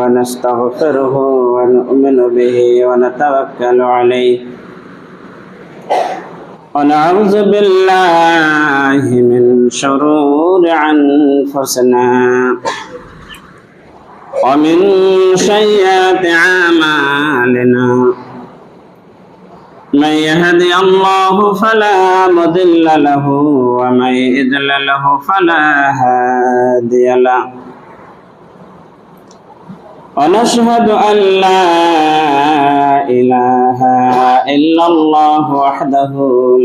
ونستغفره ونؤمن به ونتوكل عليه ونعوذ بالله من شرور أنفسنا ومن سيئات أعمالنا من يهدي الله فلا مضل له ومن يضلل فلا هادي له ونشهد أن لا إله إلا الله وحده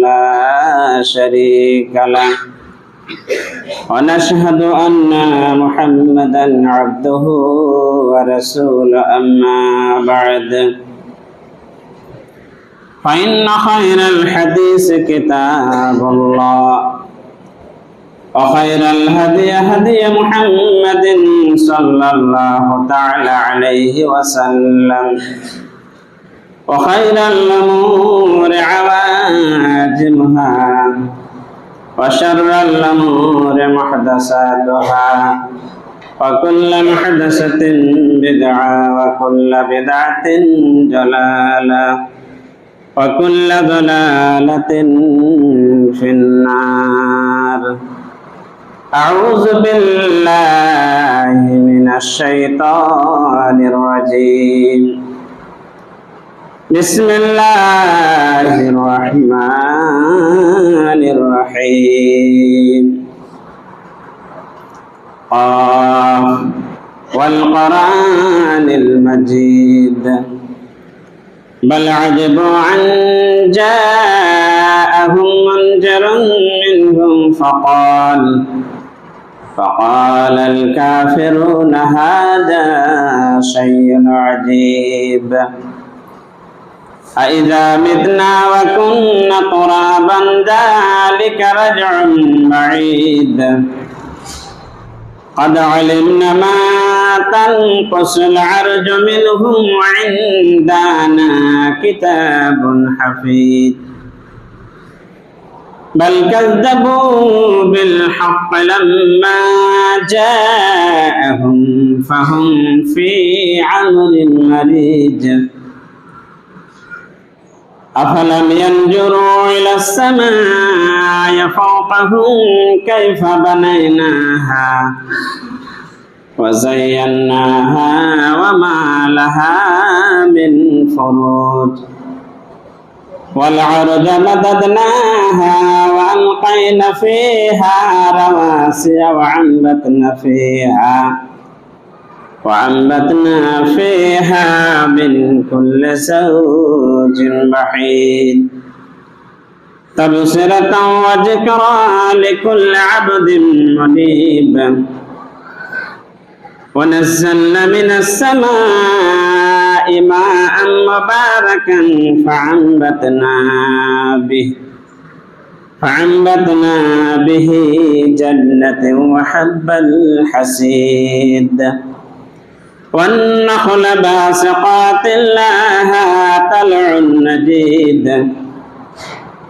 لا شريك له ونشهد أن محمدا عبده ورسوله أما بعد فإن خير الحديث كتاب الله وخير الهدي هدي محمد صلى الله تعالى عليه وسلم وخير الأمور عواجمها وشر الأمور محدثاتها وكل محدثة بدعة وكل بدعة ضلالة وكل ضلالة في النار أعوذ بالله من الشيطان الرجيم بسم الله الرحمن الرحيم قاف والقرآن المجيد بل عجبوا أن جاءهم منذر منهم فقال الكافرون هذا شيء عجيب أإذا متنا وكنا ترابا ذلك رجع بعيد قد علمنا ما تنقص الأرض منهم وعندنا كتاب حفيظ بل كذبوا بالحق لما جاءهم فهم في عمر مريج أفلم ينظروا إلى السماء فوقهم كيف بنيناها وزيناها وما لها من فروج والأرض مددناها وألقينا فيها رواسي وأنبتنا فيها من كل زوج بحيث تبصرة وذكرى لكل عبد منيب ونزلنا من السماء ماء مباركا فأنبتنا به جنة وحب الحصيد والنخل باسقات لها طلع نضيد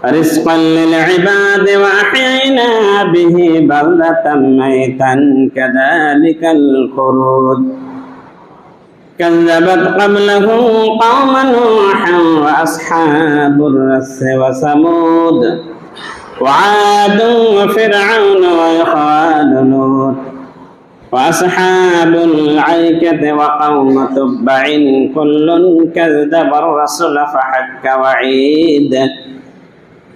رزقا للعباد وأحيينا به بلدة ميتا كذلك الخروج كذبت قبلهم قوم نوح وأصحاب الرس وثمود وعاد وفرعون وإخوان لوط وأصحاب الأيكة وقوم تبع كل كذب الرسل فحق وعيد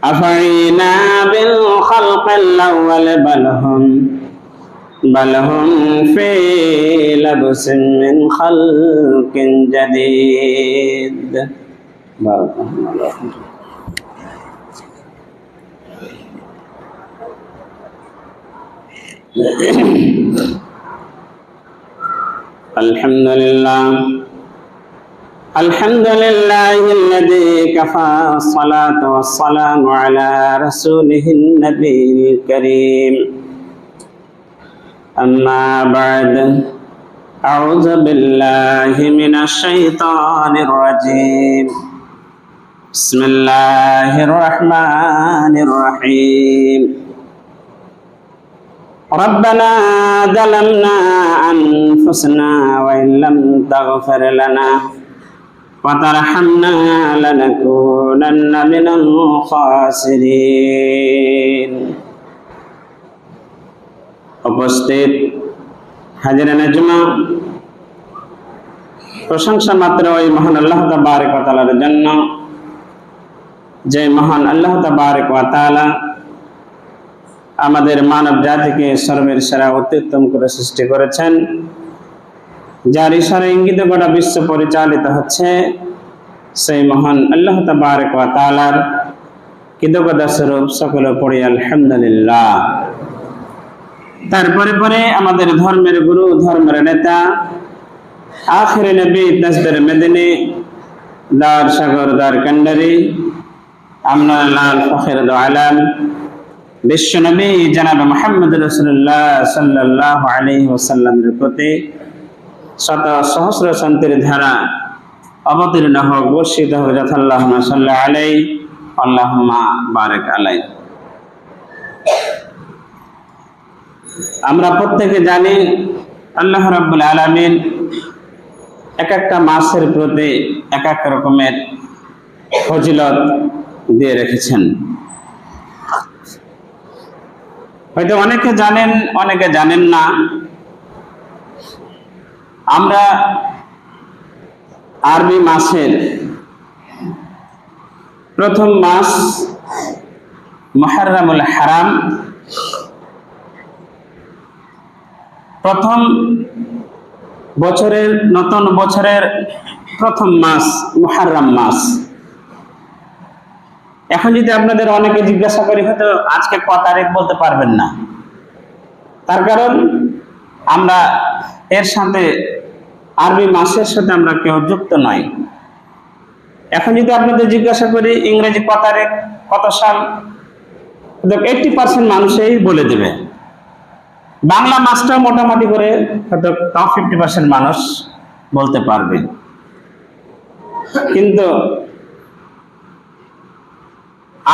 أفعينا بالخلق الأول بل هم في لبس من خلق جديد بارك الله فيك. الحمد لله الذي كفى الصلاة والسلام على رسوله النبي الكريم أما بعد أعوذ بالله من الشيطان الرجيم بسم الله الرحمن الرحيم ربنا ظلمنا أنفسنا وإن لم تغفر لنا وترحمنا لنكونن من الخاسرين উপস্থিত হাজিরানে জুমা, প্রশংসা মাত্র ওই মহান আল্লাহ তাবারক ওয়া তাআলার জন্য, যে মহান আল্লাহ তাবারক ওয়া তাআলা আমাদের মানব জাতিকে সর্বের সেরা অত্যুত্তম করে সৃষ্টি করেছেন, যার ইশারা ইঙ্গিতে গোটা বিশ্ব পরিচালিত হচ্ছে, সেই মহান আল্লাহ তাবারক ওয়া তাআলার কৃতজ্ঞতা স্বরূপ সকলে পড়ি আলহামদুলিল্লাহ। তারপরে পরে আমাদের ধর্মের গুরু, ধর্মের নেতা, আখিরে নবী তাজদার মেদিনী, দার সাগর দার কান্ডারি, আমরা লাল ফখর দো আলম বিশ্ব নবী জনাব মুহাম্মদ রাসূলুল্লাহ সাল্লাল্লাহু আলাইহি ওয়াসাল্লামের প্রতি শত সহস্র শান্তির ধারা অবতীর্ণ হোক, বর্ষিত হোক। যথাল্লাহুম্মা সাল্লি আলাইহি আল্লাহুম্মা বারিক আলাইহি। আমরা প্রত্যেকে জানি আল্লাহ রাব্বুল আলামিন এক একটা মাসের প্রতি এক এক রকমের ফজিলত দিয়ে রেখেছেন। হয়তো অনেকে জানেন, অনেকে জানেন না। আমরা আরবি মাসের প্রথম মাস মুহররমুল হারাম, প্রথম বছরের, নতুন বছরের প্রথম মাস মুহররম মাস। এখন যদি আপনাদের অনেকে জিজ্ঞাসা করি, হয়তো আজকে ক তারিখ বলতে পারবেন না। তার কারণ আমরা এর সাথে, আরবি মাসের সাথে আমরা কেউ যুক্ত নই। এখন যদি আপনাদের জিজ্ঞাসা করি ইংরেজি ক তারিখ, কত সাল, 80% মানুষই বলে দেবে। বাংলা মাসটা মোটামুটি করে হয়তো 50% মানুষ বলতে পারবে। কিন্তু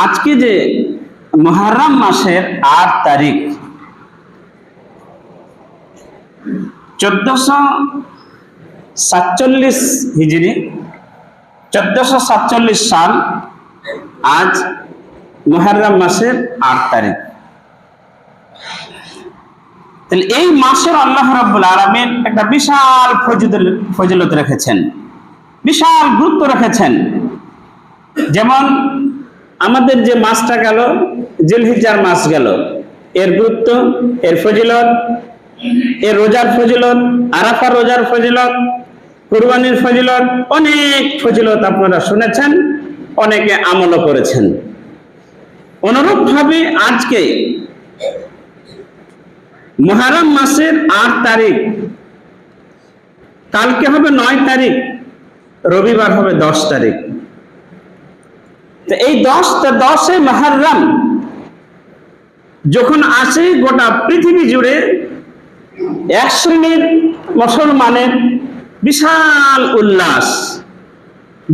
আজকে যে মুহররম মাসের 8 তারিখ 1447 হিজরি, 1447 সাল, আজ মুহররম মাসের 8 তারিখ। তাহলে এই মাসের আল্লাহ রাব্বুল আলামিন একটা বিশাল ফজিলত রেখেছেন, বিশাল গুরুত্ব রেখেছেন। যেমন আমাদের যে মাসটা গেল, জিলহিজ্জার মাস গেল, এর গুরুত্ব, এর ফজিলত, এর রোজার ফজিলত, আরাফার রোজার ফজিলত, কুরবানির ফজিলত, অনেক ফজিলত আপনারা শুনেছেন, অনেকে আমলও করেছেন। অনুরূপভাবে আজকে মুহররম মাসের 8 তারিখ, কালকে হবে 9 তারিখ, রবিবার হবে 10 তারিখ। তো এই 10 মুহররম যখন আসে, গোটা পৃথিবী জুড়ে এক শ্রেণীর মুসলমানের বিশাল উল্লাস,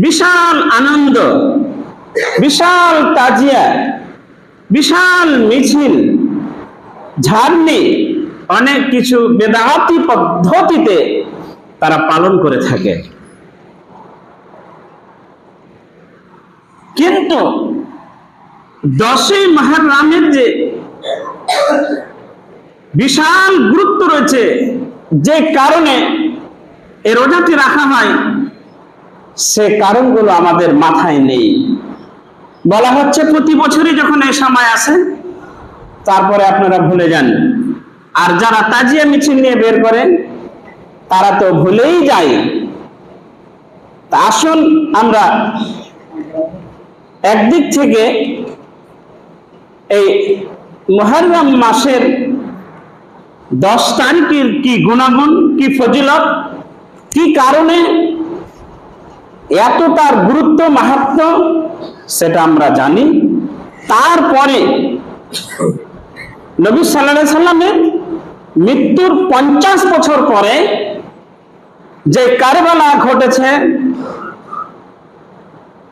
বিশাল আনন্দ, বিশাল তাজিয়া, বিশাল মিছিল, ঝাড়নি, অনেক কিছু বেদাতি পদ্ধতিতে তারা পালন করে থাকে। কিন্তু 10 মুহররমের যে বিশাল গুরুত্ব রয়েছে, যে কারণে এই রোজাটি রাখা হয়, সে কারণগুলো আমাদের মাথায় নেই। বলা হচ্ছে প্রতি বছরই যখন এই সময় আসে, তারপরে আপনারা ভুলে যান। আর যারা তাজিয়া মিছিল নিয়ে বের করেন, তারা তো ভুলেই যায়। তা আসুন আমরা একদিক থেকে এই মুহররম মাসের 10 তারিখের কি গুণাগুণ, কি ফজিলত, কি কারণে এত তার গুরুত্ব, মাহাত্ম্য, সেটা আমরা জানি। তারপরে নবী সাল্লাল্লাহু আলাইহি সাল্লামের মৃত্যুর 50 বছর পরে যে কারবালা ঘটেছে,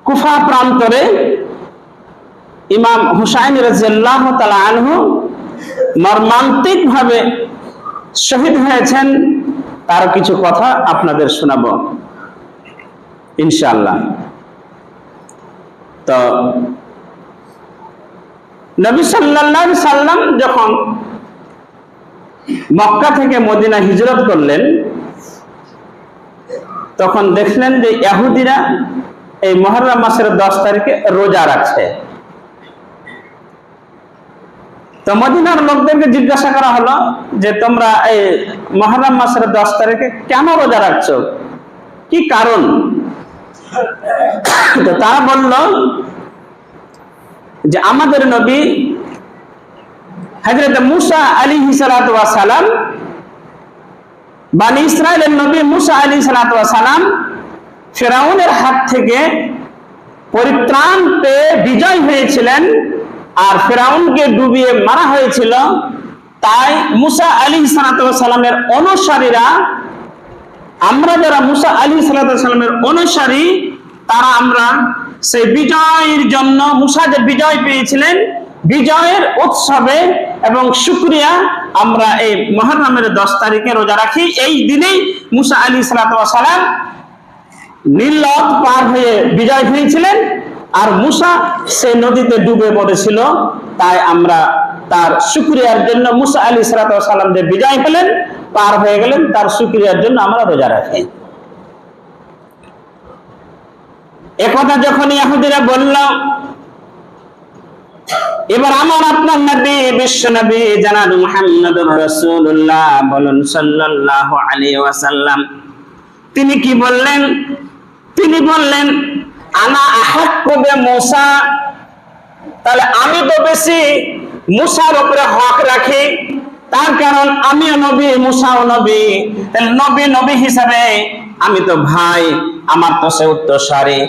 কুফা প্রান্তরে, ইমাম হুসাইন রাদিয়াল্লাহু তাআলা আনহু মর্মান্তিক ভাবে শহীদ হয়েছেন, তার কিছু কথা আপনাদের শোনাবো ইনশাআল্লাহ। তো নবী সাল্লাল্লাহু আলাইহি সাল্লাম যখন মক্কা থেকে মদিনা হিজরত করলেন, তখন দেখলেন যে ইহুদিরা এই মুহররম মাসের 10 তারিখে রোজা রাখছে। তো মদিনার লোকদেরকে জিজ্ঞাসা করা হলো যে তোমরা এই মুহররম মাসের 10 তারিখে কেন রোজা রাখছো, কি কারণ? তো তারা বলল যে আমাদের নবী হযরত মুসা আলাইহিস সালাতু ওয়াস সালাম, বনি ইসরাইলের নবী মুসা আলাইহিস সালাতু ওয়াস সালাম ফিরআউনের হাত থেকে পরিত্রাণ পেয়ে বিজয় হয়েছিলেন, আর ফিরআউনকে ডুবিয়ে মারা হয়েছিল। তাই মুসা আলাইহিস সালাতু ওয়াস সালামের অনুসারীরা, আমরা যারা মুসা আলাইহিস সালাতু ওয়াস সালামের অনুসারী, তারা আমরা সেই বিজয়ের জন্য, মুসা যে বিজয় পেয়েছিলেন, বিজয়ের উৎসবে এবং শুকরিয়া আমরা এই মুহররমের 10 তারিখে রোজা রাখি। এই দিনেই মুসা আলাইহিস সালাতু ওয়াস সালাম নীল নদ পার হয়ে বিজয় হয়েছিলেন, আর মুসা সেই নদীতে ডুবে পড়েছিল। তাই আমরা তার শুকরিয়ার জন্য মুসা আলাইহিস সালাতু ওয়াস সালাম যে বিজয় হলেন, পার হয়ে গেলেন, তার শুকরিয়ার জন্য আমরা রোজা রাখি। একথা যখন ইহুদিরা বলল, এবার আমার আপনার নবী, বিশ্ব নবী জনাব মুহাম্মদুর রাসূলুল্লাহ বলেন সাল্লাল্লাহু আলাইহি ওয়াসাল্লাম, তিনি কি বললেন? তিনি বললেন আনা আহাক্কু বিমূসা, তাহলে আমি তো বেশি মুসার উপরে হক রাখি, তার কারণ আমিও নবী, মুসাও নবী। তাহলে নবী নবী হিসাবে আমি তো ভাই, আমার তো সে উত্তরসূরি,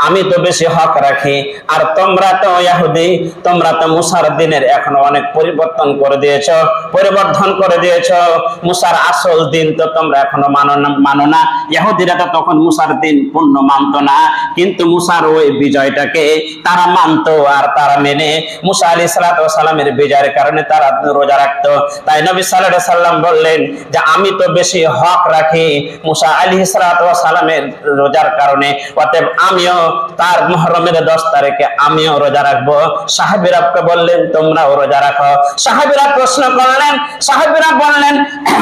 আমি তো বেশি হক রাখি। আর তোমরা তো ইহুদি, তোমরা তো মুসার দিনের এখন অনেক পরিবর্তন করে দিয়েছো। মুসার আসল দিন তো তোমরা এখনো মানো না। ইহুদিরা তো তখন মুসার দিন পূর্ণ মানতো না, কিন্তু মুসার ওই বিজয়টাকে তারা মানতো, আর তারা মেনে মুসা আলাইহিস সালাতু ওয়াস সালামের বিজয়ের কারণে তারা রোজা রাখতো। তাই নবী সাল্লাল্লাহু আলাইহি সাল্লাম বললেন যে আমি তো বেশি হক রাখি মুসা আলাইহিস সালাতু ওয়াস সালামের রোজার কারণে, অতএব আমিও তার মুহররমের 10 তারিখে আমিও রোজা রাখবো। সাহাবীরাকে বললেন তোমরাও রোজা রাখো। সাহাবীরা প্রশ্ন করলেন, সাহাবীরা বললেন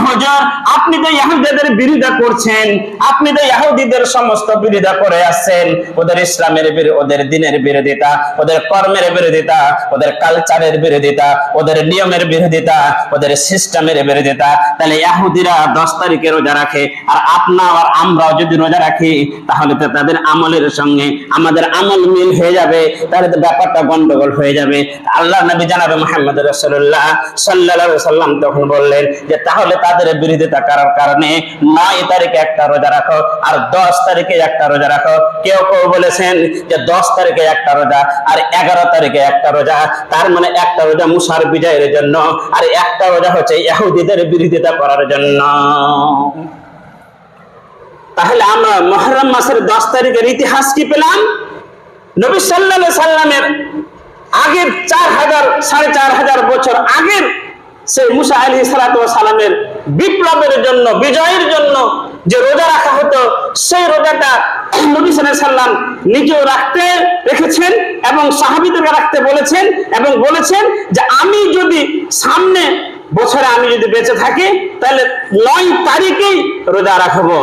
হুজুর আপনি তো ইহুদিদের বিরোধিতা করছেন, আপনি তো ইহুদিদের সমস্ত বিরোধিতা করে আসছেন, ওদের ইসলামের বিরোধিতা, ওদের দিনের বিরোধিতা, ওদের কর্মের বিরোধিতা, ওদের কালচারের বিরোধিতা, ওদের নিয়মের বিরোধিতা, ওদের সিস্টেমের বিরোধিতা। তাহলে ইহুদিরা 10 তারিখে রোজা রাখে, আর আপনারা আর আমরাও যদি রোজা রাখি, তাহলে তো তাদের আমলের সঙ্গে আমাদের আমল মিল হয়ে যাবে, তাহলে তো ব্যাপারটা গন্ডগোল হয়ে যাবে। আল্লাহ নবী জনাব মুহাম্মদ রাসূলুল্লাহ সাল্লাল্লাহু আলাইহি ওয়াসাল্লাম তখন বললেন যে তাহলে তাদের বিরোধিতা করার কারণে 9 তারিখে একটা রোজা রাখো আর 10 তারিখে একটা রোজা রাখো। কেউ কেউ বলেছেন যে 10 তারিখে একটা রোজা আর 11 তারিখে একটা রোজা, তার মানে একটা রোজা মুসার বিজয়ের জন্য আর একটা রোজা হচ্ছে ইহুদিদের বিরোধিতা করার জন্য। তাহলে আমরা মুহররম মাসের 10 তারিখের ইতিহাস কি পেলাম? নবী সাল্লাল্লাহু আলাইহি সাল্লামের আগের 4,500 বছর আগের সেই মুসা আলাইহিস সালাতু ওয়াস সালামের বিপ্লবের জন্য, বিজয়ের জন্য যে রোজা রাখা হতো, সেই রোজাটা নবী সাল্লাল্লাহু আলাইহি সাল্লাম নিজেও রেখেছেন এবং সাহাবীদেরকে রাখতে বলেছেন, এবং বলেছেন যে আমি যদি সামনে বছরে আমি যদি বেঁচে থাকি তাহলে 9 তারিখেই রোজা রাখবো।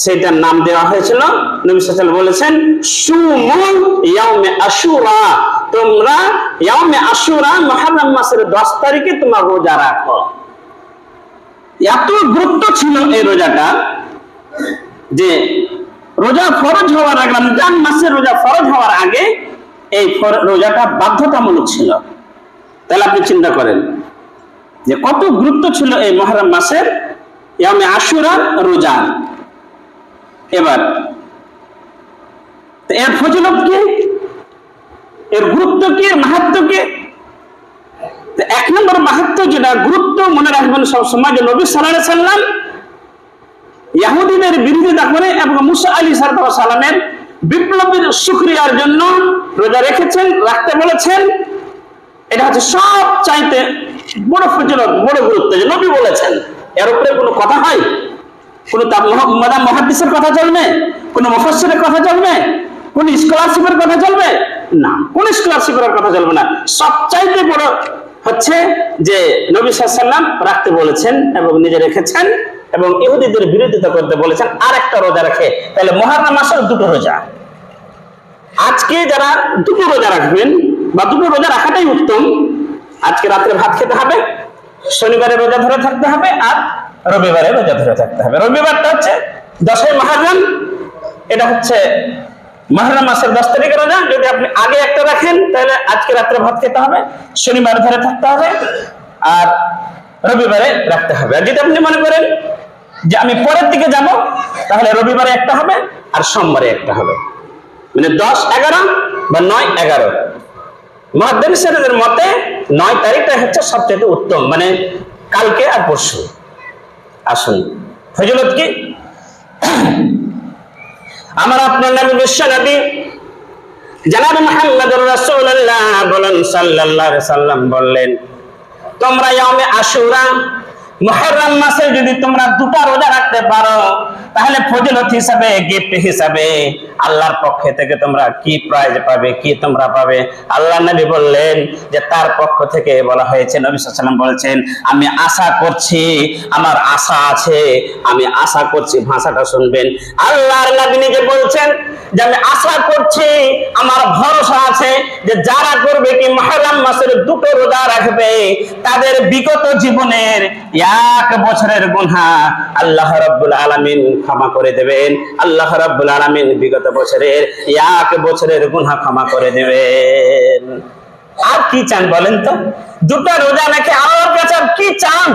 সেটার নাম দেওয়া হয়েছিল, নবী সাল্লাল্লাহু আলাইহি ওয়াসাল্লাম বলেছেন সুমু ইয়াউমে আশুরা, তোমরা ইয়াউমে আশুরা মুহররম মাসের 10 তারিখে তোমরা রোজা রাখো। এত গুরুত্ব ছিল এই রোজাটা যে রোজা ফরজ হওয়ার আগে, রমজান মাসের রোজা ফরজ হওয়ার আগে এই রোজাটা বাধ্যতামূলক ছিল। তাহলে আপনি চিন্তা করেন যে কত গুরুত্ব ছিল এই মুহররম মাসের ইয়াউমে আশুরা রোজা। এবার এর ফজিলত কি, এর গুরুত্ব কি, এর মাহাত্ম্য কি? এক নম্বর মাহাত্ম্য যেটা, গুরুত্ব মনে রাখবেন সব সময়, যে নবী সাল্লাল্লাহু আলাইহি সাল্লাম ইহুদিদের বিরোধিতা করে এবং মুসা আলাইহিস সালামের বিপ্লবের শুকরিয়ার জন্য রোজা রেখেছেন, রাখতে বলেছেন। এটা হচ্ছে সব চাইতে বড় ফজিলত, বড় গুরুত্ব, যে নবী বলেছেন, এর উপরে কোনো কথা হয়? কোনো মুহাদ্দিসের কথা চলবে? কোনো মুফাসসিরের কথা চলবে? কোন স্কলারশিপের কথা চলবে? না, কোন স্কলারশিপের কথা চলবে না। সবচাইতে বড় হচ্ছে যে নবী সাল্লাল্লাহু আলাইহি ওয়াসাল্লাম রাখতে বলেছেন এবং নিজে রেখেছেন, এবং ইহুদিদের বিরোধিতা করতে বলেছেন আর একটা রোজা রাখে। তাহলে মুহররম মাসের দুটো রোজা। আজকে যারা দুটো রোজা রাখবেন, বা দুটো রোজা রাখাটাই উত্তম, আজকে রাত্রে ভাত খেতে হবে, শনিবারে রোজা ধরে থাকতে হবে, আর রবিবারে রোজা ধরে থাকতে হবে। রবিবারটা হচ্ছে 10ই মুহররম, এটা হচ্ছে মুহররম মাসের 10 তারিখের রোজা। যদি আপনি আগে একটা রাখেন তাহলে আজকে রাত্রে ভাত খেতে হবে, শনিবারে ধরে থাকতে হবে, আর রবিবারে রাখতে হবে। আর যদি আপনি মনে করেন যে আমি পরের দিকে যাব, তাহলে রবিবারে একটা হবে আর সোমবারে একটা হবে, মানে 10, 11 বা 9, 11। মুহাদ্দিসের মতে 9 তারিখটা হচ্ছে সবচেয়ে উত্তম, মানে কালকে আর পরশু। আসুন, ফজিলত কি? আমার আপনার নবী, বিশ্ব নবী জনাব মুহাম্মদুর রাসূলুল্লাহ বলেন সাল্লাল্লাহু আলাইহি সাল্লাম বললেন, তোমরা ইয়াউমে আশুরা, মুহররম মাসে যদি তোমরা দুটো রোজা রাখতে পারো, তাহলে ফজিলত হিসাবে, গিফট হিসাবে আল্লাহর পক্ষ থেকে তোমরা কি প্রাইজ পাবে, কি তোমরা পাবে? আল্লাহ নবী বললেন যে তার পক্ষ থেকে বলা হয়েছে, নবী সাল্লাল্লাহু আলাইহি ওয়াসাল্লাম বলেছেন, আমি আশা করছি, আমার আশা আছে, আমি আশা করছি। ভাষাটা শুনবেন, আল্লাহর নবী নিজে বলছেন যে আমি আশা করছি, আমার ভরসা আছে যে যারা করবে কি মুহররম মাসের দুটো রোজা রাখবে, তাদের বিগত জীবনের 1 বছরের গুনাহ আল্লাহ রাব্বুল আলামিন ক্ষমা করে দেবেন। আল্লাহ রাব্বুল আলামিন বিগত বছরের 1 বছরের গুনাহ ক্ষমা করে দেবেন। আর কি চান বলেন তো? দুটো রোজা রেখে আল্লাহর কাছে আর কি চান?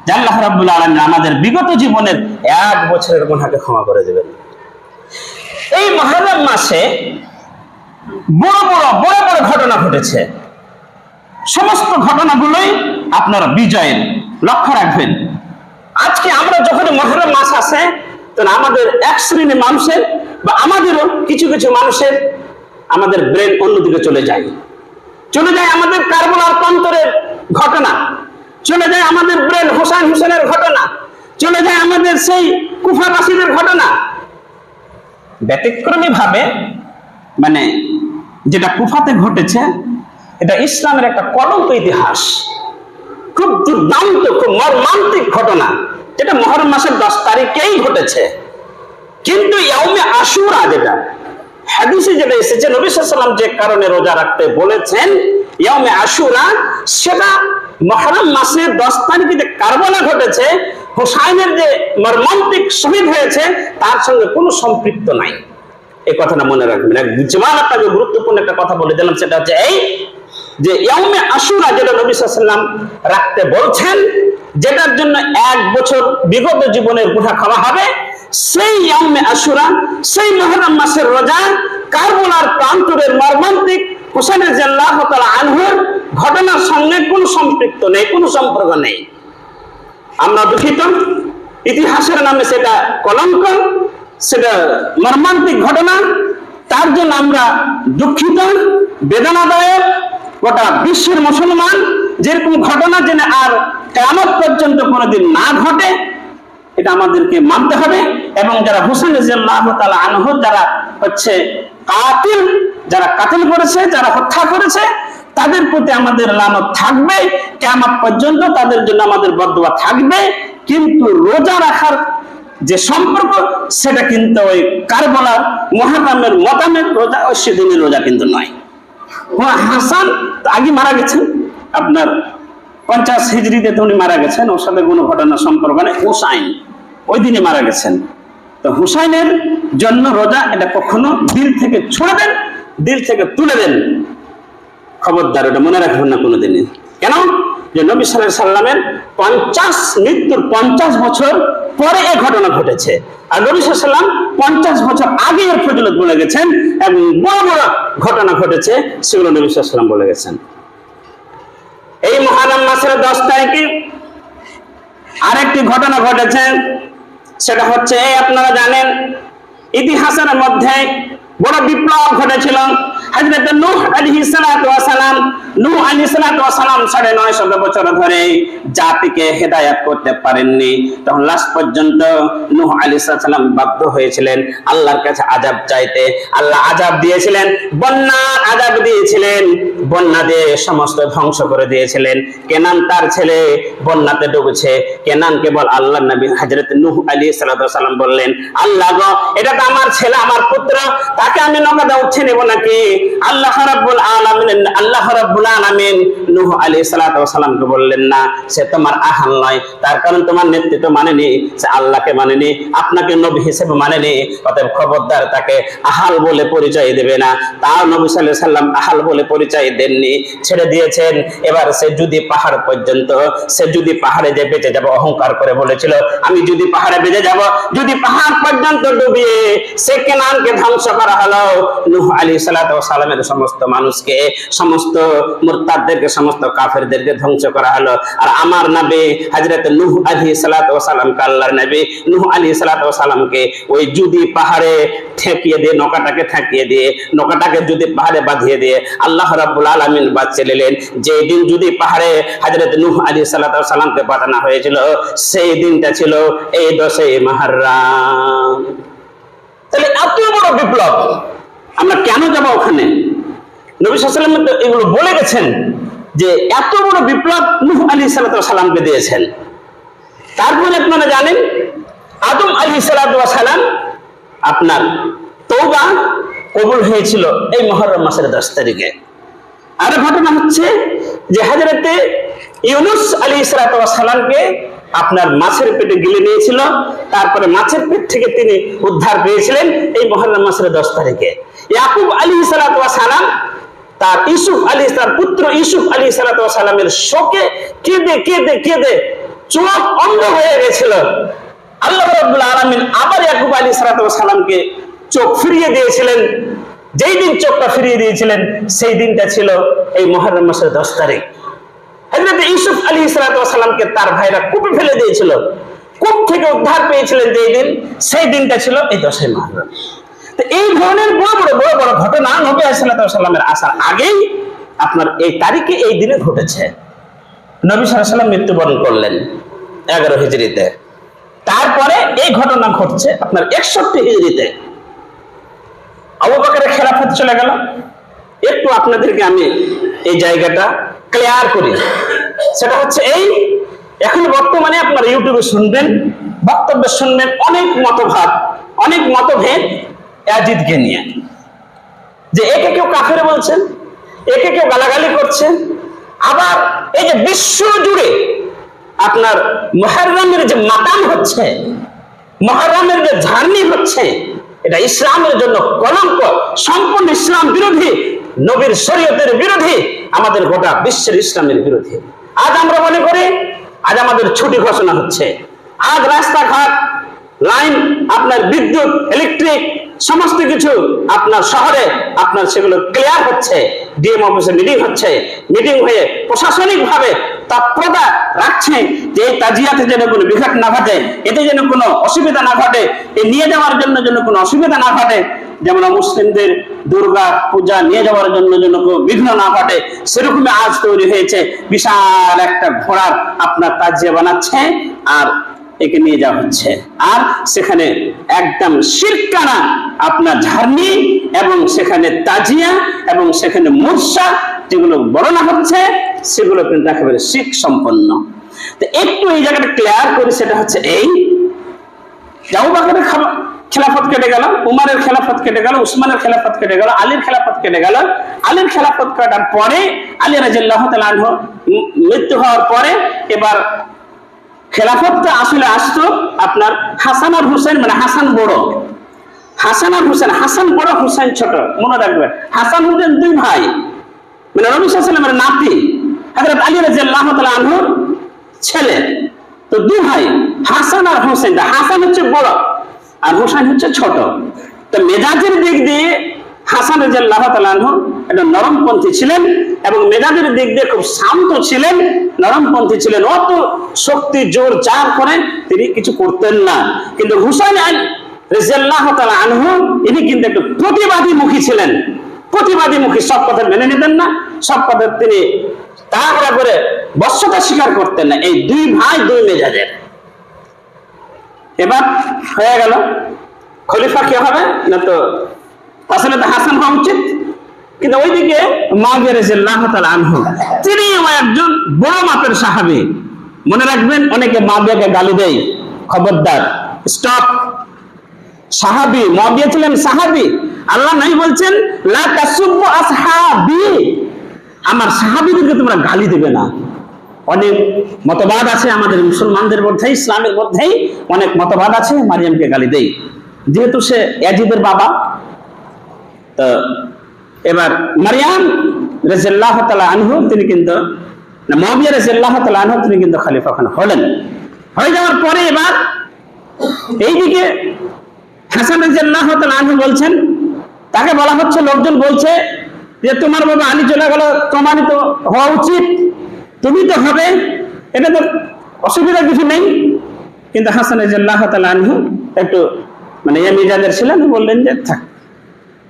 যে আল্লাহ রাব্বুল আলামিন আমাদের বিগত জীবনের 1 বছরের গুনাহকে ক্ষমা করে দেবেন। এই মুহররম মাসে বড় বড় ঘটনা ঘটেছে। সমস্ত ঘটনাগুলোই আপনারা বিজয়ের, লক্ষ্য রাখবেন। আজকে আমরা যখন মুহররম মাস আসে, তখন আমাদের এক শ্রেণীর মানুষের, বা আমাদেরও কিছু কিছু মানুষের, আমাদের ব্রেন অন্যদিকে চলে যায় আমাদের কারবালার প্রান্তরের ঘটনা, চলে যায় আমাদের ব্রেন হোসেনের ঘটনা, চলে যায় আমাদের সেই কুফাবাসীদের ঘটনা। ব্যতিক্রমী ভাবে, মানে যেটা কুফাতে ঘটেছে, এটা ইসলামের একটা কলঙ্ক ইতিহাস, খুব দুর্দান্ত, খুব মর্মান্তিক ঘটনা, যেটা মুহররম মাসের 10 তারিখেই ঘটেছে। কিন্তু ইয়াউমে আশুরা, যেটা হাদিসে যেটা এসেছে, নবী সাল্লাল্লাহু আলাইহি ওয়াসাল্লাম যে কারণে রোজা রাখতে বলেছেন ইয়াউমে আশুরা, সেটা মুহররম মাসের 10 তারিখে যে কারবালা ঘটেছে, হুসাইনের যে মর্মান্তিক শহীদ হয়েছে, তার সঙ্গে কোনো সম্পৃক্ত নাই। এই কথাটা মনে রাখবেন। আপনাকে গুরুত্বপূর্ণ একটা কথা বলে দিলাম, সেটা হচ্ছে এই যে ইয়াউমে আশুরা যেটা নবী সাল্লাল্লাহু আলাইহি ওয়াসাল্লাম রাখতে বলছেন, যেটার জন্য 1 বছর বিগত জীবনের গুনাহ ক্ষমা হবে, সেই ইয়াউমে আশুরা, সেই মুহররম মাসের রোজা কারবালার প্রান্তরের মর্মান্তিক হুসাইন রাদিয়াল্লাহু তাআলা আনহুর ঘটনার সঙ্গে কোনো সম্পৃক্ত নেই, কোনো সম্পর্ক নেই। আমরা দুঃখিত, ইতিহাসের নামে সেটা কলঙ্ক, সেটা মর্মান্তিক ঘটনা, তার জন্য আমরা দুঃখিত, বেদনাদায়ক। গোটা বিশ্বের মুসলমান যেরকম ঘটনা যেন আর কিয়ামত পর্যন্ত কোনোদিন না ঘটে, এটা আমাদেরকে মানতে হবে। এবং যারা হুসাইন রাদিয়াল্লাহু তাআলা আনহু, যারা হচ্ছে কাতিল, যারা কাতিল করেছে, যারা হত্যা করেছে, তাদের প্রতি আমাদের লানত থাকবে কিয়ামত পর্যন্ত, তাদের জন্য আমাদের বদদুয়া থাকবে। কিন্তু রোজা রাখার যে সম্পর্ক, সেটা কিন্তু ওই কারবালার মুহররমের মোতামের রোজা, ওই সেদিনের রোজা কিন্তু নয়। হাসান আগে মারা গেছেন, আপনার 50 হিজরিতে উনি মারা গেছেন, ওর সাথে কোনো ঘটনার সম্পর্ক নেই। হুসাইন ওই দিনে মারা গেছেন। তো হুসাইনের জন্য রোজা, এটা কখনো দিল থেকে ছুড়ে দেন, দিল থেকে তুলে দেন, খবরদার, এটা মনে রাখবেন না কোনোদিনই। কেন? যে নবী সাল্লাল্লাহু আলাইহি সাল্লামের মৃত্যুর 50 বছর পরে এই ঘটনা ঘটেছে, আর নবী সাল্লাল্লাহু আলাইহি সাল্লাম 50 বছর আগে এর ফজিলত বলে গেছেন, এবং বড় বড় ঘটনা ঘটেছে, সেগুলো নবী সাল্লাল্লাহু আলাইহি সাল্লাম বলে গেছেন। এই মুহররম মাসের 10 তারিখে আরেকটি ঘটনা ঘটেছে, সেটা হচ্ছে, আপনারা জানেন ইতিহাসের মধ্যে বড় বিপ্লব ঘটেছিল। হযরত নূহ আলাইহিস সালাতু ওয়াস সালাম, নূহ আলাইহিস সালাতু ওয়াস সালাম 950 বছর ধরে জাতিকে হেদায়েত করতে পারেননি। তখন লাস্ট পর্যন্ত নূহ আলাইহিস সালাম বাধ্য হয়েছিলেন আল্লাহর কাছে আযাব চাইতে। আল্লাহ আযাব দিয়েছিলেন, বন্যার আযাব দিয়েছিলেন, বন্যা দিয়ে সমস্ত ধ্বংস করে দিয়েছিলেন। কেনান তার ছেলে বন্যাতে ডুবেছে। কেনান কেবল আল্লাহর নবী হযরত নূহ আলাইহিস সালাম বললেন, আল্লাহ গো, এটা তো আমার ছেলে, আমার পুত্র, তাকে আমি নৌকাতে উঠিয়ে নেব নাকি? আল্লাহ রাব্বুল আলামিন নূহ আলাইহিস সালামকে বললেন, না, সে তোমার আহাল নয়, তার কারণ তোমার নেতৃত্ব মানেনি, সে আল্লাহকে মানেনি, আপনাকে নবী হিসেবে মানেনি, অতএব খবরদার তাকে আহাল বলে পরিচয় দেবে না। তাও নবী সাল্লাল্লাহু আলাইহি সাল্লাম আহাল বলে পরিচয় দেননি, ছেড়ে দিয়েছেন। এবার সে যদি পাহাড় পর্যন্ত, সে যদি পাহাড়ে যে বেঁচে যাবে, অহংকার করে বলেছিল আমি যদি পাহাড়ে বেঁচে যাব, যদি পাহাড় পর্যন্ত ডুবিয়ে সে কেনানকে ধ্বংস করা হলো। নূহ আলাইহিস সালামের সমস্ত মানুষকে, সমস্ত মুরতাদদেরকে, সমস্ত কাফেরদেরকে ধ্বংস করা হলো। আর আমার নবী হযরত নূহ আলাইহিস সালামকে, আল্লাহর নবী নূহ আলাইহিস সালামকে ওই যদি পাহাড়ে ঠেকিয়ে দিয়ে, নৌকাটাকে ঠেকিয়ে দিয়ে, নৌকাটাকে যদি পাহাড়ে বাঁধিয়ে দিয়ে আল্লাহ রাব্বুল আলামিন বাঁচিয়ে নিলেন। যে দিন যদি পাহাড়ে হযরত নূহ আলাইহিস সালামকে বাঁধানো হয়েছিল, সেই দিনটা ছিল এই 10ই মুহররম। তাহলে এত বড় বিপ্লব, আমরা কেন যাব ওখানে? নবী সাল্লাল্লাহু আলাইহি ওয়াসাল্লাম তো এগুলো বলে গেছেন যে এত বড় বিপ্লব নূহ আলাইহিস সালামকে দিয়েছেন। তারপরে আপনারা জানেন আদম আলাইহিস সালাম আপনার তওবা কবুল হয়েছিল এই মুহররম মাসের 10 তারিখে। আর ঘটনা হচ্ছে যে হযরতে ইউনূস আলাইহিস সালামকে আপনার মাছের পেটে গিলে নিয়েছিল, তারপরে মাছের পেট থেকে তিনি উদ্ধার পেয়েছিলেন এই মুহররম মাসের 10 তারিখে। ইয়াকুব আলাইহিস সালাম তার ইউসুফ আলাইহিস সালাম, পুত্র ইউসুফ আলাইহিস সালামের শোকে কেঁদে কেঁদে কেঁদে চোখ অন্ধ হয়ে গেছিল। আল্লাহ রাব্বুল আলামিন আবার ইয়াকুব আলাইহিস সালামকে চোখ ফিরিয়ে দিয়েছিলেন। যেই দিন চোখটা ফিরিয়ে দিয়েছিলেন সেই দিনটা ছিল এই মুহররম মাসের 10 তারিখ। হযরত ইউসুফ আলাইহিস সালামকে তার ভাইরা কূপে ফেলে দিয়েছিল, কূপ থেকে উদ্ধার পেয়েছিলেন যেই দিন, সেই দিনটা ছিল এই 10ই মুহররম। তো এই ধরনের বড় বড় ঘটনা নবী আলাইহিস সালামের আসার আগেই আপনার এই তারিখে, এই দিনে ঘটেছে। নবী সাল্লাল্লাহু আলাইহি ওয়াসাল্লাম মৃত্যুবরণ করলেন 11 হিজরিতে। তারপরে এই ঘটনা ঘটছে আপনার 61 হিজরিতে। আবু বকরের খেলাফত চলে গেল। একটু আপনাদেরকে আমি এই জায়গাটা ক্লিয়ার করি। সেটা হচ্ছে এই, এখন বর্তমানে আপনারা ইউটিউবে শুনবেন, বক্তব্য শুনবেন, অনেক মতভাব, অনেক মতভেদ ইয়াজিদকে নিয়ে, যে একে কেউ কাফের বলছেন, একে কেউ গালাগালি করছেন। আবার এই যে বিশ্ব জুড়ে আপনার মুহররমের যে মাতাম হচ্ছে, মুহররমের যে ঝাড়নি হচ্ছে, এটা ইসলামের জন্য কলঙ্ক, সম্পূর্ণ ইসলাম বিরোধী, নবীর শরীয়তের বিরোধী, আমাদের গোটা বিশ্বের ইসলামের বিরোধী। আজ আমরা মনে করি আজ আমাদের ছুটি ঘোষণা হচ্ছে, আজ রাস্তাঘাট, লাইন, আপনার বিদ্যুৎ, ইলেকট্রিক, সমস্ত কিছু আপনার শহরে আপনার সেগুলো ক্লিয়ার হচ্ছে। ডিএম অফিসে মিটিং হচ্ছে, মিটিং হয়ে প্রশাসনিক ভাবে তৎপরতা রাখছে যে এই তাজিয়াতে যেন কোনো বিঘাত না ঘটে, এতে যেন কোনো অসুবিধা না ঘটে, এই নিয়ে যাওয়ার জন্য যেন কোনো অসুবিধা না ঘটে, যেমন মুসলিমদের দুর্গা পূজা নিয়ে যাওয়ার জন্য যেন কোনো বিঘ্ন না ঘটে, সেরকমই আজ তৈরি হয়েছে। বিশাল একটা ঘোড়ার আপনার তাজিয়া বানাচ্ছে আর একে নিয়ে যাওয়া হচ্ছে, আর সেখানে একদম শিরকানা আপনার ঝাড়নি এবং সেখানে তাজিয়া এবং সেখানে মুরসা যেগুলো বর্ণনা হচ্ছে, সেগুলো কিন্তু একেবারে শিরক সম্পন্ন। তো একটু এই জায়গাটা ক্লিয়ার করি, সেটা হচ্ছে এই, আবু বকরের খেলাফত কেটে গেল, উমরের খেলাফত কেটে গেল, উসমানের খেলাফত কেটে গেল, আলীর খেলাফত কেটে গেল। আলীর খেলাফত কাটার পরে আলী রাদিয়াল্লাহু তাআলা আনহু মৃত্যু হওয়ার পরে এবার খেলাফতটা আসলে আসতো আপনার হাসান আর হুসেন, মানে হাসান বড়, হাসান আর হুসেন, হাসান বড়, হুসেন ছোট। মনে রাখবেন, হাসান হুসেন দুই ভাই, মানে নবী সাল্লাল্লাহু আলাইহি ওয়াসাল্লামের নাতি, হযরত আলী রাদিয়াল্লাহু তাআলা আনহুর ছেলে। তো দুই ভাই হাসান আর হুসেন, হাসান হচ্ছে বড় আর হুসেন হচ্ছে ছোট। তো মেজাজের দিক দিয়ে হাসান রাদিয়াল্লাহু তাআলা আনহু একটা নরমপন্থী ছিলেন এবং মেজাজের দিক দিয়ে খুব শান্ত ছিলেন, নরমপন্থী ছিলেন, অত শক্তি জোর জার করে তিনি কিছু করতেন না। কিন্তু হুসাইন রাদিয়াল্লাহু তাআলা আনহু ইনি কিন্তু একটু প্রতিবাদী মুখী ছিলেন, প্রতিবাদীমুখী, সব কথা মেনে নিতেন না, সব কথা তিনি তাড়াহুড়া করে বশ্যতা স্বীকার করতেন না। এই দুই ভাই দুই মেজাজের। এবার হয়ে গেল, খলিফা কে হবে না, তো আসলে তো হাসান হওয়া উচিত, কিন্তু ওইদিকে মুআবিয়া রাদিয়াল্লাহু তাআলা আনহু তিনিও একজন বড় মাপের সাহাবী। মনে রাখবেন, অনেকে মুআবিয়াকে গালি দেয়, খবরদার, স্টপ। সাহাবী, মুআবিয়া ছিলেন সাহাবী। আল্লাহ নাই বলছেন লা তাসুব্বু আসহাবি, আমার সাহাবীদেরকে তোমরা গালি দেবে না। অনেক মতবাদ আছে আমাদের মুসলমানদের মধ্যে, ইসলামের মধ্যেই অনেক মতবাদ আছে মারিয়ামকে গালি দেয়, যেহেতু সে ইয়াজিদের বাবা। তো এবার মারিয়াম রাদিয়াল্লাহু তাআলা আনহু তিনি কিন্তু, মুআবিয়া রাদিয়াল্লাহু তাআলা আনহু তিনি কিন্তু খলিফা হলেন। হয়ে যাওয়ার পরে এবার এইদিকে হাসান রাদিয়াল্লাহু তাআলা আনহু বলছেন, তাকে বলা হচ্ছে, লোকজন বলছে যে তোমার বাবা আলী চলে গেল, তোমারই তো হওয়া উচিত, তুমি তো হবে, এটা তো অসুবিধা কিছু নেই। কিন্তু হাসান রাদিয়াল্লাহু তাআলা আনহু একটু মানে মেজাজের ছিলেন, বললেন যে থাক,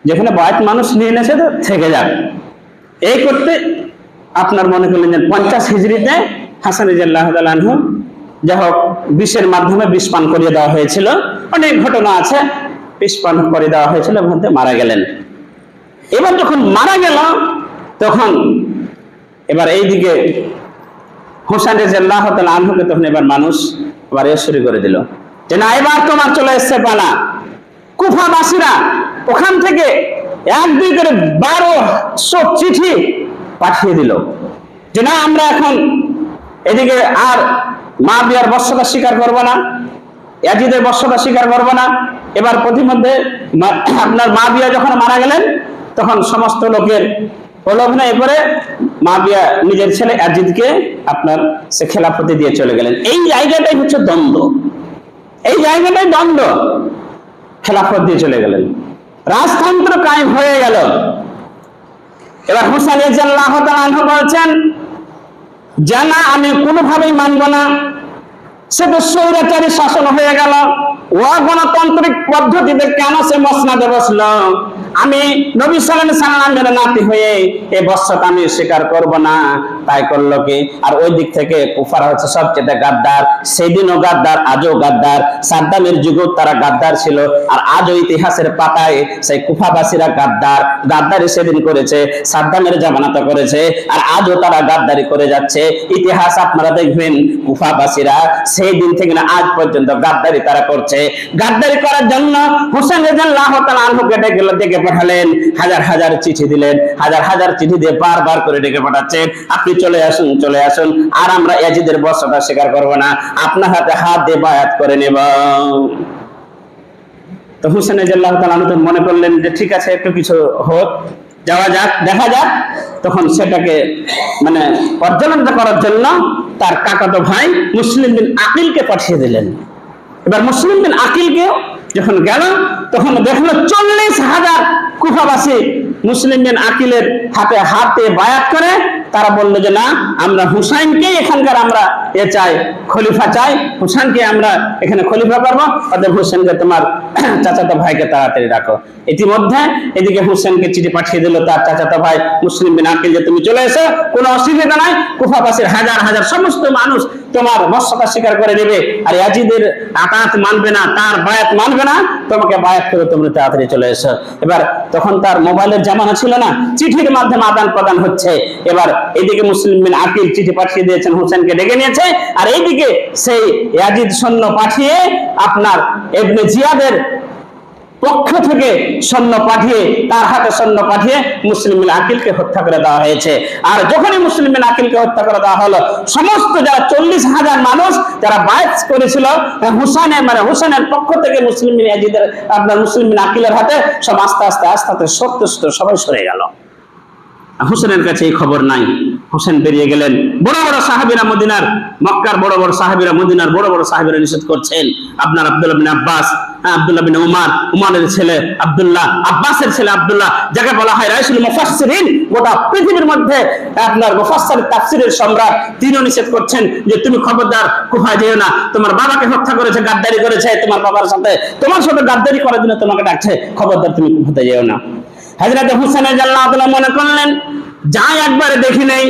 যেখানে বায়াত মানুষ নিয়ে এনেছে তো থেকে যাক। এই করতে আপনার মনে করলেন যে 50 হিজরিতে হাসান রাদিয়াল্লাহু তাআলা আনহু যাই হোক বিষের মাধ্যমে বিষ পান করিয়ে দেওয়া হয়েছিল, অনেক ঘটনা আছে, বিষ পান করে দেওয়া হয়েছিল, মধ্যে মারা গেলেন। এবার যখন মারা গেল তখন এবার এইদিকে হুসাইন রাদিয়াল্লাহু তাআলা আনহুকে তখন এবার মানুষ আবার শুরু করে দিল যে না, এবার তোমার চলে এসছে পালা। কুফাবাসীরা ওখান থেকে 1-2 করে 1200 চিঠি পাঠিয়ে দিল যে না, আমরা এখন এদিকে আর মুআবিয়ার বশ্যতা স্বীকার করব না, ইয়াজিদের বশ্যতা স্বীকার করব না। এবার প্রতিমধ্যে আপনার মুআবিয়া যখন মারা গেলেন তখন সমস্ত লোকের প্রলোভনে করে মুআবিয়া নিজের ছেলে ইয়াজিদকে আপনার সে খেলাফতি দিয়ে চলে গেলেন। এই জায়গাটাই হচ্ছে দ্বন্দ্ব, এই জায়গাটাই দ্বন্দ্ব, খেলাফত দিয়ে চলে গেলেন, রাজতন্ত্র কায়েম হয়ে গেল। এবার হুসাইন রাদিয়াল্লাহু তাআলা আনহু বলছেন যে না, আমি কোনোভাবেই মানব না, সে তো স্বৈরাচারী শাসন হয়ে গেল, ও গণতান্ত্রিক পদ্ধতিতে কেন সে মসনদে বসলো? আমি নবী সাল্লাল্লাহু আলাইহি সাল্লামের নাতি হয়ে এই বশ্যতা আমি স্বীকার করব না। তাই করলো কি? আর ওই দিক থেকে কুফার হচ্ছে সবচেয়ে গাদ্দার, সেদিনও গাদ্দার, আজও গাদ্দার, সাদ্দামের যুগেও তারা গাদ্দার ছিল, আর আজও ইতিহাসের পাতায় সেই কুফাবাসীরা গাদ্দার, গাদ্দারি সেদিন করেছে, সাদ্দামের জামানাতে করেছে, আর আজও তারা গাদ্দারি করে যাচ্ছে। ইতিহাস আপনারা দেখবেন, কুফাবাসীরা সেই দিন থেকে না আজ পর্যন্ত গাদ্দারি তারা করছে। গাদ্দারি করার জন্য হুসাইন রাদিয়াল্লাহু তাআলা আনহুকে ডেকে পাঠালেন, হাজার হাজার চিঠি দিলেন, হাজার হাজার চিঠি দিয়ে বারবার করে ডেকে পাঠাচ্ছেন, আপনি চলে আসুন, চলে আসুন, আর আমরা ইয়াজিদের বশ্যতা স্বীকার করব না, আপনার হাতে হাত দিয়ে বায়াত করে নেব। তো হুসাইন রাদিয়াল্লাহু তাআলা আনহু মনে করলেন যে ঠিক আছে, একটু কিছু হোক, যাওয়া যাক, দেখা যাক। তখন সেটাকে মানে পর্যালোচনা করার জন্য তার কাকাতো ভাই মুসলিম বিন আকিলকে পাঠিয়ে দিলেন। এবার মুসলিম বিন আকিলকে যখন গেল তখন দেখলো 40,000 কুফাবাসী মুসলিম বিন আকিলের হাতে হাতে বায়াত করে তারা বললো যে না, আমরা হুসাইনকে এখানকার আমরা চাই, খলিফা চাই, হুসাইনকে আমরা এখানে খলিফা করবো, অতএব হুসাইনকে তোমার চাচাতো ভাইকে তাড়াতাড়ি রাখো। ইতিমধ্যে এদিকে হুসাইনকে চিঠি পাঠিয়ে দিল তার চাচাতো ভাই মুসলিম বিন আকিল যে তুমি চলে এসো, কোনো অসুবিধা নাই, কুফাবাসীর হাজার হাজার সমস্ত মানুষ তোমার বশ্যতা স্বীকার করে নেবে, আর ইয়াজিদের আতাত মানবে না, তার বায়াত মানবে না, তোমাকে বায়াত করে তোমরা তাড়াতাড়ি চলে এসো। এবার তখন তার মোবাইলের জামানা ছিল না, চিঠির মাধ্যমে আদান প্রদান হচ্ছে। এবার এইদিকে মুসলিম বিন আকিল চিঠি পাঠিয়ে দিয়েছেন, হুসাইনকে ডেকে নিয়েছে, আর এইদিকে সেই ইয়াজিদ সৈন্য পাঠিয়ে আপনার ইবনে জিয়াদের পক্ষ থেকে সৈন্য পাঠিয়ে, তার হাতে সৈন্য পাঠিয়ে মুসলিম বিন আকিলকে হত্যা করে দেওয়া হয়েছে। আর যখনই মুসলিম বিন আকিলকে হত্যা করে দেওয়া হলো, সমস্ত যারা 40,000 মানুষ যারা বায়াত করেছিল হুসাইনের পক্ষ থেকে মুসলিম বিন ইয়াজিদের আপনার মুসলিম বিন আকিলের হাতে, সব আস্তে আস্তে আস্তে আস্তে সত্য সবাই সরে গেল। হুসেনের কাছে এই খবর নাই। হুসেন বেরিয়ে গেলেন। বড় বড় সাহাবীরা মদিনার, মক্কার বড় বড় সাহাবীরা মদিনার বড় বড় সাহাবীরা নিষেধ করছেন। আপনার আব্দুল্লাহ বিন আব্বাস, আব্দুল্লাহ বিন উমার, উমারের ছেলে আব্দুল্লাহ, আব্বাসের ছেলে আব্দুল্লাহ, যাকে বলা হয় রাইসুল মুফাসসিরিন, গোটা পৃথিবীর মধ্যে আপনার মুফাসসির তাফসীরের সম্রাট, তিনিও নিষেধ করছেন যে তুমি খবরদার কুফায় যেও না, তোমার বাবাকে হত্যা করেছে, গাদ্দারি করেছে, তোমার বাবার সাথে তোমার সাথে গাদ্দারি করার জন্য তোমাকে ডাকছে, খবরদার তুমি কুফাতে যেও না। হযরত হুসাইন রাদিয়াল্লাহু তাআলা মনে করলেন, যাই একবারে দেখি নেই,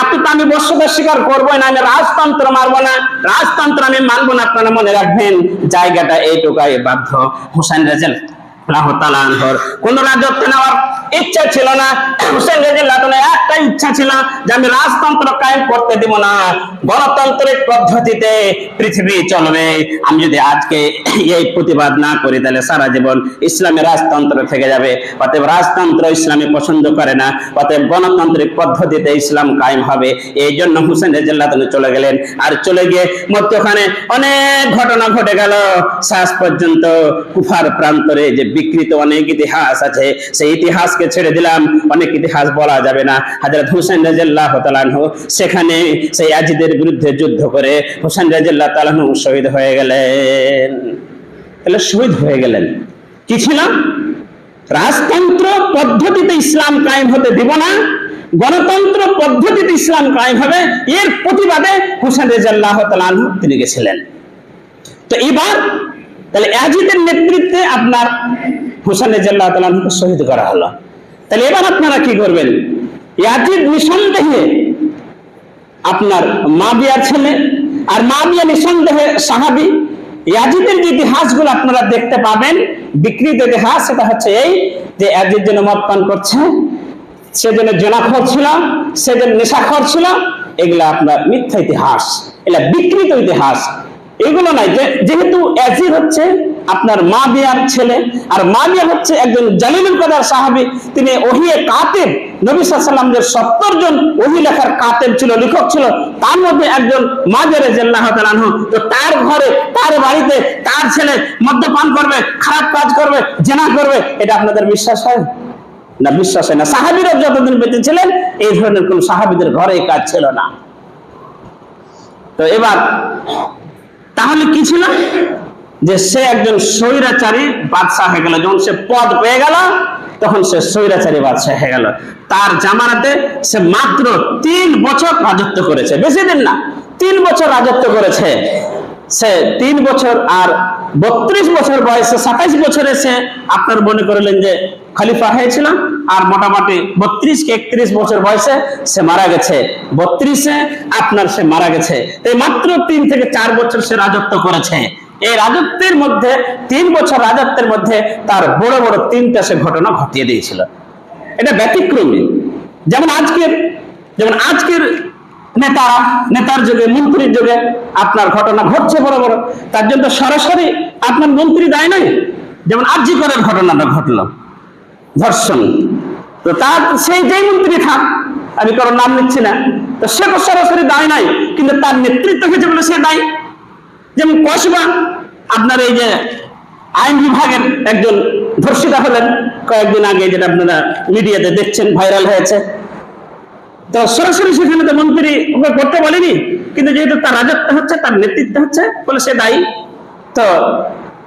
এত তো আমি বর্ষতা স্বীকার করবো না, আমি রাজতন্ত্র মারবো না, রাজতন্ত্র আমি মানবো না। আপনারা মনে রাখবেন, জায়গাটা এইটুকাই বাধ্য। হুসাইন রাদিয়াল্লাহু তাআলা আনহুর কোন রাজত্ব নেওয়ার ইচ্ছা ছিল না। হুসাইন রাদিয়াল্লাহু তাআলা একটাই ইচ্ছা ছিল যে আমি রাজতন্ত্র কায়েম করতে দিব না, গণতান্ত্রিক পদ্ধতিতে পৃথিবী চলবে। আমি যদি আজকে এই প্রতিবাদ না করি তাহলে সারা জীবন ইসলামী রাজতন্ত্র থেকে যাবে। অতএব রাজতন্ত্র ইসলামী পছন্দ করে না, অতএব গণতান্ত্রিক পদ্ধতিতে ইসলাম কায়েম হবে। এই জন্য হুসাইন রাদিয়াল্লাহু তাআলা চলে গেলেন। আর চলে গিয়ে মধ্যখানে অনেক ঘটনা ঘটে গেল। শেষ পর্যন্ত কুফার প্রান্তরে যে বিকৃত অনেক ইতিহাস আছে, সেই ইতিহাসকে ছেড়ে দিলাম, অনেক ইতিহাস বলা যাবে না। হযরত হুসাইন রাদিয়াল্লাহু তাআলা আনহু সেখানে সেই ইয়াজিদের বিরুদ্ধে যুদ্ধ করে হুসাইন রাদিয়াল্লাহু তাআলা আনহু শহীদ হয়ে গেলেন। তাহলে শহীদ হয়ে গেলেন কি ছিল? রাজতন্ত্র পদ্ধতিতে ইসলাম কায়েম হতে দিব না, গণতন্ত্র পদ্ধতিতে ইসলাম কায়েম হবে, এর প্রতিবাদে হুসাইন রাদিয়াল্লাহু তাআলা আনহু তিনি গেছিলেন। তো এবার তাহলে ইয়াজিদের নেতৃত্বে আপনার হুসাইন রাদিয়াল্লাহু তাআলা আনহুকে শহীদ করা হলো। তাহলে এবার আপনারা কি করবেন? ইয়াজিদ নিঃসন্দেহে আপনার মুআবিয়ার ছেলে, আর মুআবিয়া নিঃসন্দেহে সাহাবী। ইয়াজিদের যে ইতিহাসগুলো আপনারা দেখতে পাবেন, বিকৃত ইতিহাস, সেটা হচ্ছে এই যে ইয়াজিদ যেন মদ পান করছে, সে যেন জেনাখোর ছিল, সে যেন নেশাখোর ছিল, এগুলা আপনার মিথ্যা ইতিহাস, এগুলা বিকৃত ইতিহাস। এগুলো নাই। যেহেতু ইয়াজিদ হচ্ছে আপনার মুআবিয়ার ছেলে, আর মুআবিয়া হচ্ছে একজন জালিলুল কদর সাহাবী, তিনি ওহী কাতিব, নবী সাল্লাল্লাহু আলাইহি ওয়াসাল্লাম যে 70 জন ওহী লেখার কাতিব ছিল, লেখক ছিল, তার মধ্যে একজন মুআবিয়া রাদিয়াল্লাহু তাআলা আনহু। তো তার ঘরে, তার বাড়িতে তার ছেলে মদ্যপান করবে, খারাপ কাজ করবে, জিনা করবে, এটা আপনাদের বিশ্বাস হয় না? বিশ্বাস হয় না। সাহাবীরা যতদিন বেঁচে ছিলেন এই ধরনের কোন সাহাবীদের ঘরে এই কাজ ছিল না। তো এবার তাহলে কি ছিল? যে সে একজন স্বৈরাচারী বাদশাহ হয়ে গেল। যখন সে পদ পেয়ে গেল তখন সে স্বৈরাচারী বাদশাহ হয়ে গেল। তার জামানাতে সে মাত্র 3 বছর রাজত্ব করেছে, বেশি দিন না, 3 বছর রাজত্ব করেছে। সে 3 বছর আর 32 বছর বয়সে, 27 বছরে সে আপনার মনে করলেন যে খলিফা হয়েছিল, আর মোটামুটি 32 কি 31 বছর বয়সে সে মারা গেছে। 32-এ আপনার সে মারা গেছে। তাই মাত্র 3 থেকে 4 বছর সে রাজত্ব করেছে। এই রাজত্বের মধ্যে, 3 বছর রাজত্বের মধ্যে তার বড় বড় 3টা সে ঘটনা ঘটিয়ে দিয়েছিল। এটা ব্যতিক্রমী। যেমন আজকের নেতার যুগে, মন্ত্রীর যুগে আপনার ঘটনা ঘটছে বড় বড়, তার জন্য সরাসরি আপনার মন্ত্রী দায় নাই। যেমন আজিকরের ঘটনাটা ঘটলো, ধর্ষণ, তো তার সেই যেই মন্ত্রী থাক, আমি কারোর নাম নিচ্ছি না, তো সে তো সরাসরি দায় নাই, কিন্তু তার নেতৃত্ব হয়েছে বলে সে দায়ী। যেমন কসবা, আপনার এই যে আইন বিভাগের একজন ধর্ষিতা হলেন কয়েকদিন আগে, যেটা আপনারা মিডিয়াতে দেখছেন, ভাইরাল হয়েছে। তো সরাসরি সেখানে তো মন্ত্রী ওকে করতে বলেনি, কিন্তু যেহেতু তার রাজত্ব হচ্ছে, তার নেতৃত্ব হচ্ছে বলে সে দায়ী। তো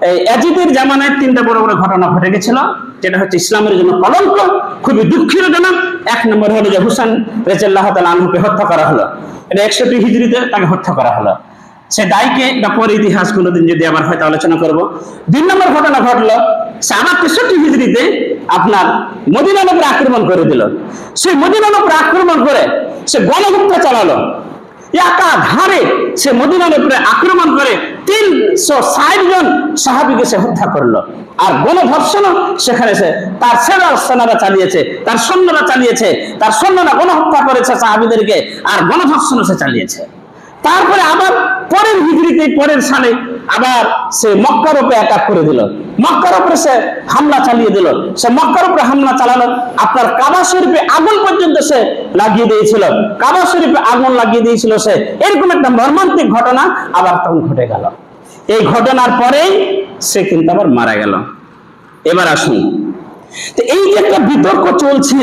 এই ইয়াজিদের জামানায় 3টা বড় বড় ঘটনা ঘটে গেছিল, যেটা হচ্ছে ইসলামের জন্য কলঙ্ক, খুবই দুঃখজনক। 1 নম্বর হলো যে হুসাইন রাদিয়াল্লাহু তাআলা আনহুকে হত্যা করা হলো। এটা 61 হিজরিতে তাকে হত্যা করা হলো। সে দায়কে এটা পরে ইতিহাস কোনোদিন যদি আবার হয়তো আলোচনা করব। 2 নম্বর ঘটনা ঘটলো, সে আবার 63 হিজরিতে আপনার মদিনার উপরে আক্রমণ করে দিল। সেই মদিনার উপরে আক্রমণ করে সে গণহত্যা চালালো। একাধারে সে মদিনার উপরে আক্রমণ করে 360 জন সাহাবীকে সে হত্যা করলো। আর গণধর্ষণও সেখানে সে তার সেনারা চালিয়েছে, তার সৈন্যরা চালিয়েছে, তার সৈন্যরা গণহত্যা করেছে সাহাবীদেরকে, আর গণধর্ষণও সে চালিয়েছে। তারপরে আবার পরের হিজরিতে, পরের সালে আবার সে মক্কার উপরে অ্যাটাক করে দিল, মক্কার উপরে সে হামলা চালিয়ে দিল। সে মক্কার উপরে হামলা চালালো, আপনার কাবা শরীফে আগুন পর্যন্ত সে লাগিয়ে দিয়েছিল, কাবা শরীফে আগুন লাগিয়ে দিয়েছিল সে। এরকম একটা মর্মান্তিক ঘটনা আবার তখন ঘটে গেল। এই ঘটনার পরেই সে কিন্তু আবার মারা গেল। এবার আসুন, তো এই যে একটা বিতর্ক চলছে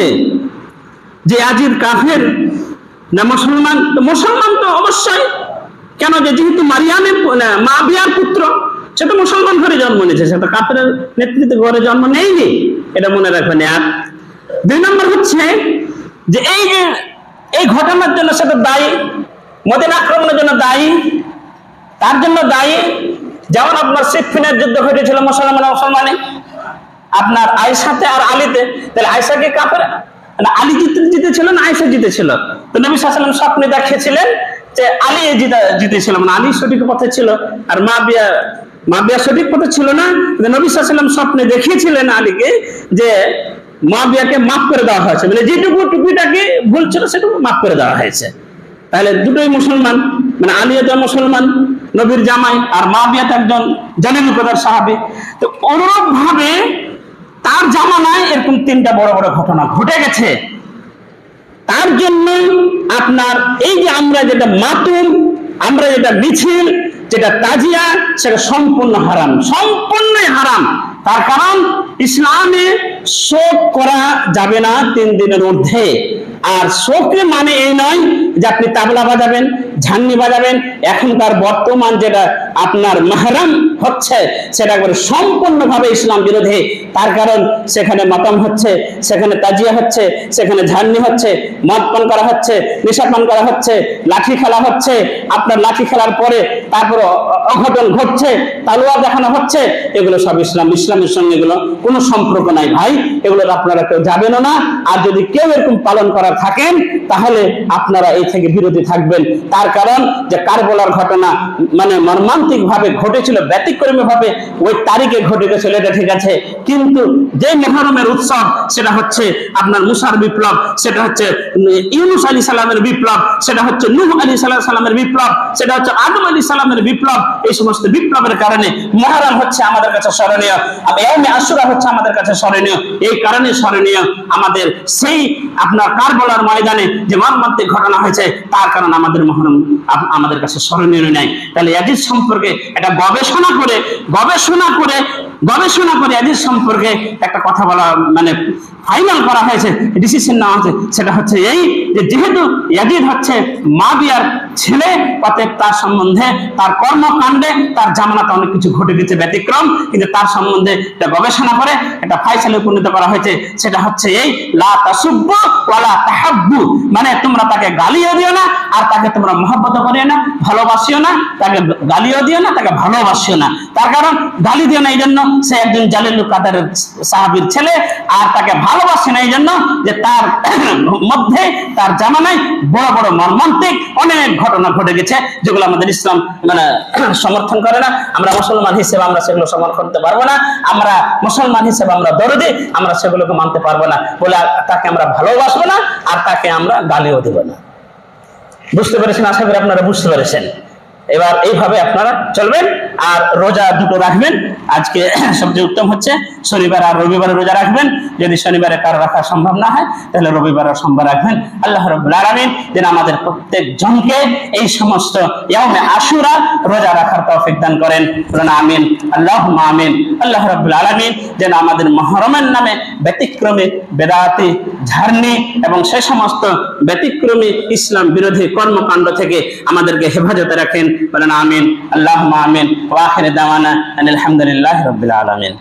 যে ইয়াজিদ কাফের না মুসলমান, তো মুসলমান তো অবশ্যই, কেন যে যেহেতু মারিয়ামের মুআবিয়ার পুত্র, সে তো মুসলমান ঘরে জন্ম নিয়েছে, সে তো কাফেরের নেতৃত্বে ঘরে জন্ম নেয়নি, এটা মনে রাখবেন। আর 2 নম্বর হচ্ছে যে এই ঘটনার জন্য সে তো দায়ী, মদিনা আক্রমণের জন্য দায়ী, তার জন্য দায়ী। যেমন আপনার সিফিনের যুদ্ধ ঘটেছিল মুসলমানে, আপনার আয়েশাতে আর আলীতে, তাহলে আয়েশাকে কাফেরা, আলী জিতেছিল না আয়েশা জিতেছিল? তো নবী সাল্লাল্লাহু আলাইহি ওয়াসাল্লাম স্বপ্নে দেখিয়েছিলেন যে আলী জিতেছিল, মানে আলী সঠিক পথে ছিল, আর মুয়াবিয়া সঠিক পথে ছিল না। নবী সাল্লাল্লাহু আলাইহি ওয়াসাল্লাম স্বপ্নে দেখিয়েছিলেন আলীকে যে মুয়াবিয়াকে মাফ করে দেওয়া হয়েছে, মানে যেটুকু টুপিটাকে ভুল ছিল সেটুকু মাফ করে দেওয়া হয়েছে। তাহলে দুটোই মুসলমান, মানে আলী তো মুসলমান নবীর জামাই, আর মুয়াবিয়া তো একজন জালিল কদর সাহাবী। তো অনুরূপ ভাবে তার জামানায় এরকম তিনটা বড় বড় ঘটনা ঘটে গেছে। তার জন্য আপনার এই যে আমরা যেটা মাতুম, আমরা যেটা মিছিল, যেটা তাজিয়া, সেটা সম্পূর্ণ হারাম, সম্পূর্ণই হারাম। তার কারণ ইসলামে শোক করা যাবে না 3 দিনের ঊর্ধ্বে। আর শোকে মানে এই নয় যে আপনি তাবলা বাজাবেন, ঝান্নি বাজাবেন। এখনকার বর্তমান যেটা আপনার মাহরাম হচ্ছে সেটা একবারে সম্পূর্ণভাবে ইসলাম বিরোধী। তার কারণ সেখানে মাতাম হচ্ছে, সেখানে তাজিয়া হচ্ছে, সেখানে ঝান্নি হচ্ছে, মদ পান করা হচ্ছে, নেশা পান করা হচ্ছে, লাঠি খেলা হচ্ছে। আপনার লাঠি খেলার পরে তারপর অঘটন ঘটছে, তালোয়ার দেখানো হচ্ছে। এগুলো সব ইসলামের সঙ্গে এগুলো কোনো সম্পর্ক নাই ভাই, এগুলো আপনারা কেউ যাবেনও না। আর যদি কেউ এরকম পালন করা থাকেন তাহলে আপনারা এই থেকে বিরতি থাকবেন। তার কারণ যে কারবালার ঘটনা মানে মর্মান্তিক ভাবে ঘটেছিল, ব্যতিক্রমী ভাবে ওই তারিখে ঘটে গেছিল, এটা ঠিক আছে। কিন্তু যে মুহররমের উৎসব সেটা হচ্ছে আপনার মুসার বিপ্লব, সেটা হচ্ছে ইউনূস আলাইহিস সালামের বিপ্লব, সেটা হচ্ছে নূহ আলাইহিস সালামের বিপ্লব, সেটা হচ্ছে আদম আলাইহিস সালামের বিপ্লব। এই সমস্ত বিপ্লবের কারণে মুহররম হচ্ছে আমাদের কাছে স্মরণীয়, ইয়াউমে আশুরা হচ্ছে আমাদের কাছে স্মরণীয়। এই কারণে স্মরণীয় আমাদের সেই আপনার কারবালার ময়দানে যে মর্মান্তিক ঘটনা হয়েছে, তার কারণে আমাদের মুহররম আমাদের কাছে স্মরণীয় নাই। তাহলে ইয়াজিদ সম্পর্কে এটা গবেষণা করে ইয়াজিদ সম্পর্কে একটা কথা বলা মানে ফাইনাল করা হয়েছে, ডিসিশন নেওয়া হয়েছে। সেটা হচ্ছে এই যে যেহেতু ইয়াজিদ হচ্ছে মুয়াবিয়ার ছেলে, অতএব তার সম্বন্ধে, তার কর্মকাণ্ডে, তার জামানাতে অনেক কিছু ঘটে গেছে ব্যতিক্রম, কিন্তু তার সম্বন্ধে এটা গবেষণা করে একটা ফাইসালে উপনীত করা হয়েছে। সেটা হচ্ছে এই লা তাসুব্বু ওয়ালা তাহাব্বু, মানে তোমরা তাকে গালিও দিও না আর তাকে তোমরা মহব্বত করিও না, ভালোবাসিও না। তাকে গালিও দিও না, তাকে ভালোবাসিও না। তার কারণ গালি দিও না এই জন্য সে একজন জালিল কাদের সাহাবীর ছেলে, আর তাকে ভালোবাসে না এই জন্য যে তার মধ্যে, তার জামানায় বড় বড় মর্মান্তিক অনেক ঘটনা ঘটে গেছে, যেগুলো আমাদের ইসলাম মানে সমর্থন করে না। আমরা মুসলমান হিসেবে আমরা সেগুলো সমর্থন করতে পারবো না। আমরা মুসলমান হিসেবে আমরা দরদি, আমরা সেগুলোকে মানতে পারবো না বলে তাকে আমরা ভালোবাসবো না আর তাকে আমরা গালিও দেব না। বুঝতে পেরেছেন? আশা করি আপনারা বুঝতে পেরেছেন। এবার এইভাবে আপনারা চলবেন আর রোজা দুটো রাখবেন। আজকে সবচেয়ে উত্তম হচ্ছে শনিবার আর রবিবারে রোজা রাখবেন। যদি শনিবারে কারো রাখা সম্ভব না হয় তাহলে রবিবার আর সোমবার রাখবেন। আল্লাহ রাব্বুল আলামিন যেন আমাদের প্রত্যেক জনকে এই সমস্ত ইয়াউমে আশুরা রোজা রাখার তৌফিক দান করেন, বলেন আমিন, আল্লাহুম্মা আমিন। আল্লাহ রাব্বুল আলামিন যেন আমাদের মুহররমের নামে ব্যতিক্রমী, বেদাতি, ঝাড়নি এবং সেই সমস্ত ব্যতিক্রমী ইসলাম বিরোধী কর্মকাণ্ড থেকে আমাদেরকে হেফাজতে রাখেন, বলেন আমিন, আল্লাহুম্মা আমিন। ওয়া আখিরু দাওয়ানা আলহামদুলিল্লাহি রাব্বিল আলামিন।